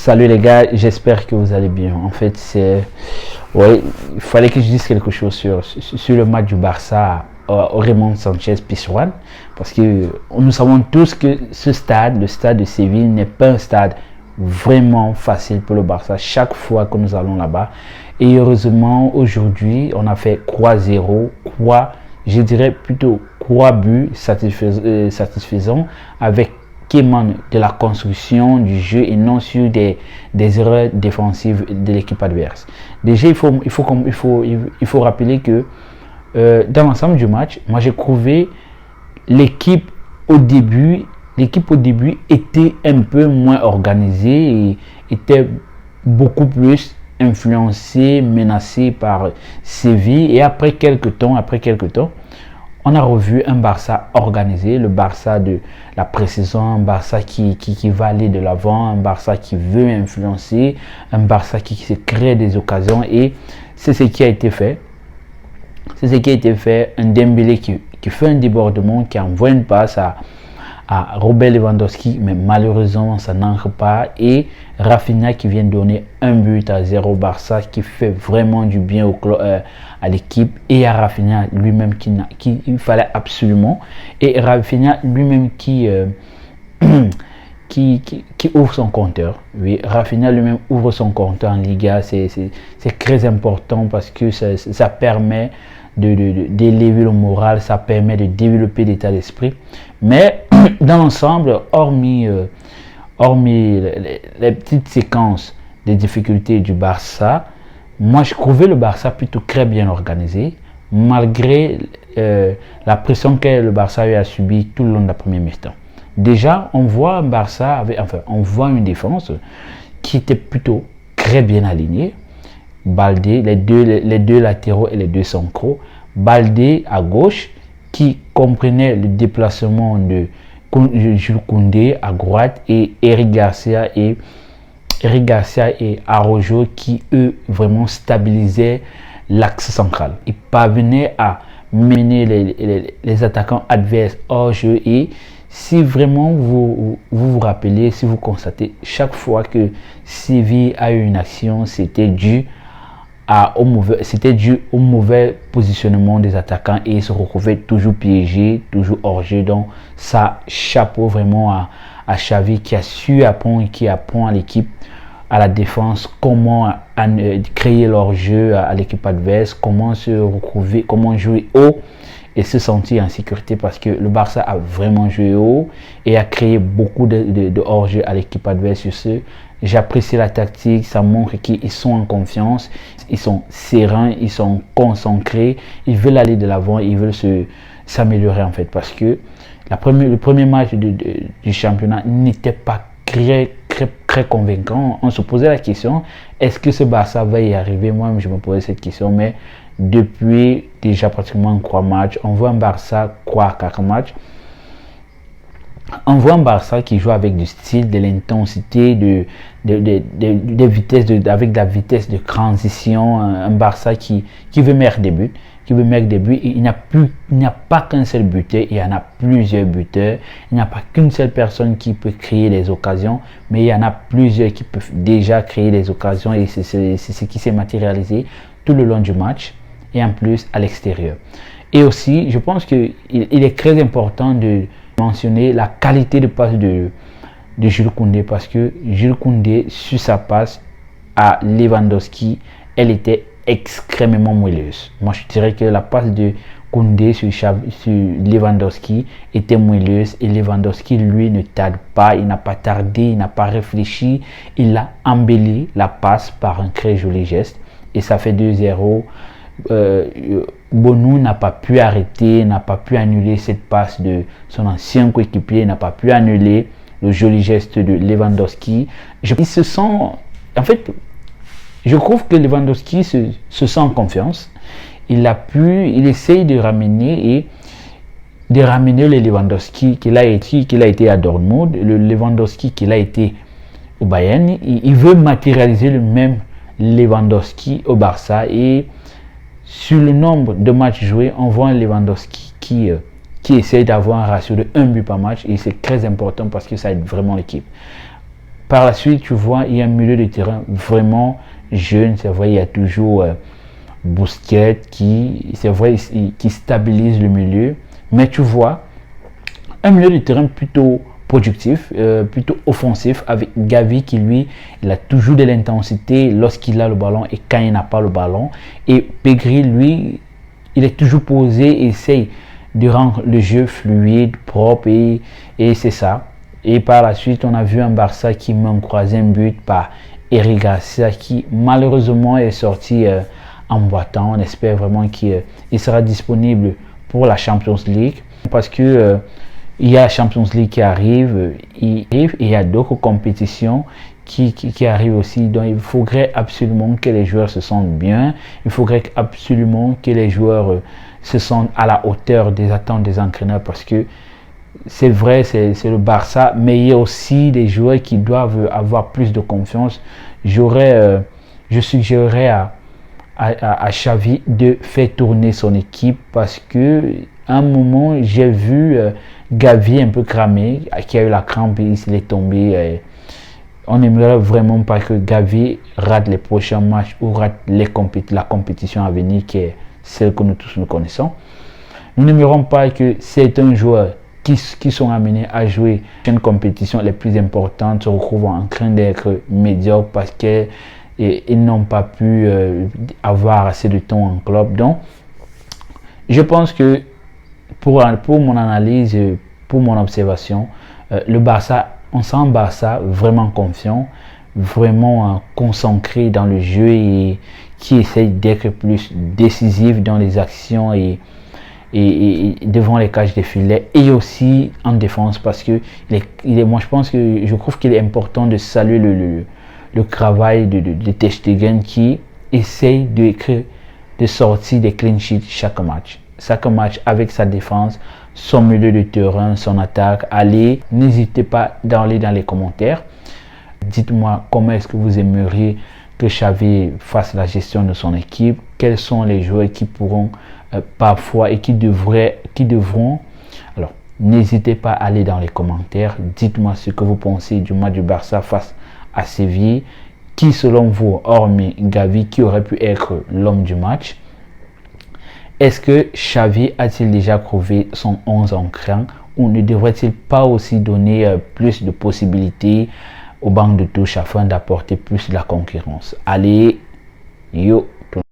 Salut les gars, j'espère que vous allez bien. En fait, ouais, il fallait que je dise quelque chose sur le match du Barça au Raymond Sanchez Pizjuán, parce que nous savons tous que ce stade, le stade de Séville, n'est pas un stade vraiment facile pour le Barça chaque fois que nous allons là-bas. Et heureusement, aujourd'hui, on a fait 3-0, je dirais plutôt 3 buts satisfaisants avec de la construction du jeu et non sur des erreurs défensives de l'équipe adverse. Déjà, il faut rappeler que dans l'ensemble du match, moi j'ai trouvé l'équipe au début était un peu moins organisée et était beaucoup plus influencée, menacée par Séville. Et après quelques temps, on a revu un Barça organisé, le Barça de la pré-saison, un Barça qui va aller de l'avant, un Barça qui veut influencer, un Barça qui se crée des occasions, et c'est ce qui a été fait. C'est ce qui a été fait, un Dembélé qui fait un débordement, qui envoie une passe à Robert Lewandowski, mais malheureusement ça n'entre pas, et Rafinha qui vient donner un but à 0 Barça, qui fait vraiment du bien à l'équipe, et à Rafinha lui-même il fallait absolument, et Rafinha lui-même qui ouvre son compteur. Oui, Rafinha lui-même ouvre son compteur en Liga. C'est très important parce que ça permet d'élever le moral, ça permet de développer l'état d'esprit. Mais dans l'ensemble, hormis les petites séquences des difficultés du Barça, moi je trouvais le Barça plutôt très bien organisé, malgré la pression que le Barça a subi tout le long de la première mi-temps. Déjà, on voit un Barça on voit une défense qui était plutôt très bien alignée. Baldé, les deux latéraux et les deux centraux. Baldé à gauche, qui comprenait le déplacement de Jules Koundé à droite, et Eric Garcia et Araujo qui eux vraiment stabilisaient l'axe central. Ils parvenaient à mener les attaquants adverses hors jeu, et si vraiment vous rappelez, si vous constatez, chaque fois que Séville a eu une action, c'était dû au mauvais positionnement des attaquants, et ils se retrouvaient toujours piégés, toujours hors jeu. Donc ça, chapeau vraiment à Xavi, qui a su apprendre et qui apprend à l'équipe, à la défense, comment créer leur jeu à l'équipe adverse, comment se retrouver, comment jouer haut et se sentir en sécurité, parce que le Barça a vraiment joué haut et a créé beaucoup de hors-jeu à l'équipe adverse. Sur ce, j'apprécie la tactique, ça montre qu'ils sont en confiance, ils sont sereins, ils sont concentrés, ils veulent aller de l'avant, ils veulent s'améliorer en fait, parce que le premier match du championnat n'était pas très convaincant. On se posait la question, est-ce que ce Barça va y arriver? Moi, je me posais cette question, mais depuis déjà pratiquement 3 matchs, on voit un Barça 4 matchs. On voit un Barça qui joue avec du style, de l'intensité, de vitesse, avec de la vitesse de transition. Un Barça qui veut mettre des buts. Il n'y a pas qu'un seul buteur, il y en a plusieurs buteurs. Il n'y a pas qu'une seule personne qui peut créer les occasions, mais il y en a plusieurs qui peuvent déjà créer les occasions, et c'est ce qui s'est matérialisé tout le long du match, et en plus à l'extérieur. Et aussi, je pense qu'il est très important de mentionner la qualité de passe de Jules Koundé, parce que Jules Koundé, sur sa passe à Lewandowski, elle était extrêmement moelleuse. Moi, je dirais que la passe de Koundé sur Lewandowski était moelleuse, et Lewandowski, lui, ne tarde pas, il n'a pas tardé, il n'a pas réfléchi, il a embelli la passe par un très joli geste, et ça fait 2-0. Bonou n'a pas pu arrêter, n'a pas pu annuler cette passe de son ancien coéquipier, n'a pas pu annuler le joli geste de Lewandowski. Ils se sont, en fait, je trouve que Lewandowski se sent en confiance. Il essaye de ramener le Lewandowski qu'il a été à Dortmund, le Lewandowski qu'il a été au Bayern. Il veut matérialiser le même Lewandowski au Barça, et sur le nombre de matchs joués, on voit un Lewandowski qui essaye d'avoir un ratio de 1 but par match, et c'est très important parce que ça aide vraiment l'équipe. Par la suite, tu vois, il y a un milieu de terrain vraiment jeune. C'est vrai, il y a toujours Busquets c'est vrai, qui stabilise le milieu. Mais tu vois, un milieu de terrain plutôt productif, plutôt offensif, avec Gavi qui lui, il a toujours de l'intensité lorsqu'il a le ballon et quand il n'a pas le ballon. Et Pedri, lui, il est toujours posé et essaye de rendre le jeu fluide, propre et c'est ça. Et par la suite, on a vu un Barça qui met un troisième but par Eric Garcia qui malheureusement est sorti en boitant. On espère vraiment qu'il sera disponible pour la Champions League parce que il y a la Champions League qui arrive, et il y a d'autres compétitions qui arrivent aussi. Donc il faudrait absolument que les joueurs se sentent bien. Il faudrait absolument que les joueurs se sentent à la hauteur des attentes des entraîneurs parce que c'est vrai, c'est le Barça, mais il y a aussi des joueurs qui doivent avoir plus de confiance. Je suggérerais à Xavi de faire tourner son équipe parce que à un moment, j'ai vu Gavi un peu cramé, qui a eu la crampe et il s'est tombé. On n'aimerait vraiment pas que Gavi rate les prochains matchs ou rate la compétition à venir qui est celle que nous tous nous connaissons. Nous n'aimerons pas que certains joueurs qui sont amenés à jouer une compétition les plus importantes se retrouvent en train d'être médiocres parce qu'ils n'ont pas pu avoir assez de temps en club. Donc, je pense que pour mon analyse, pour mon observation, le Barça, on sent Barça vraiment confiant, vraiment concentré dans le jeu et qui essaye d'être plus décisif dans les actions et devant les cages des filets et aussi en défense parce que moi je trouve qu'il est important de saluer le travail de Ter Stegen qui essaye de sortir des clean sheets chaque match avec sa défense, son milieu de terrain, son attaque. Allez, n'hésitez pas d'aller dans les commentaires. Dites-moi comment est-ce que vous aimeriez que Xavi fasse la gestion de son équipe. Quels sont les joueurs qui pourront parfois et qui devront. Alors, n'hésitez pas à aller dans les commentaires. Dites-moi ce que vous pensez du match du Barça face à Séville. Qui, selon vous, hormis Gavi, qui aurait pu être l'homme du match? Est-ce que Xavi a-t-il déjà prouvé son 11 en cran ou ne devrait-il pas aussi donner plus de possibilités au banc de touche afin d'apporter plus de la concurrence? Allez, yo!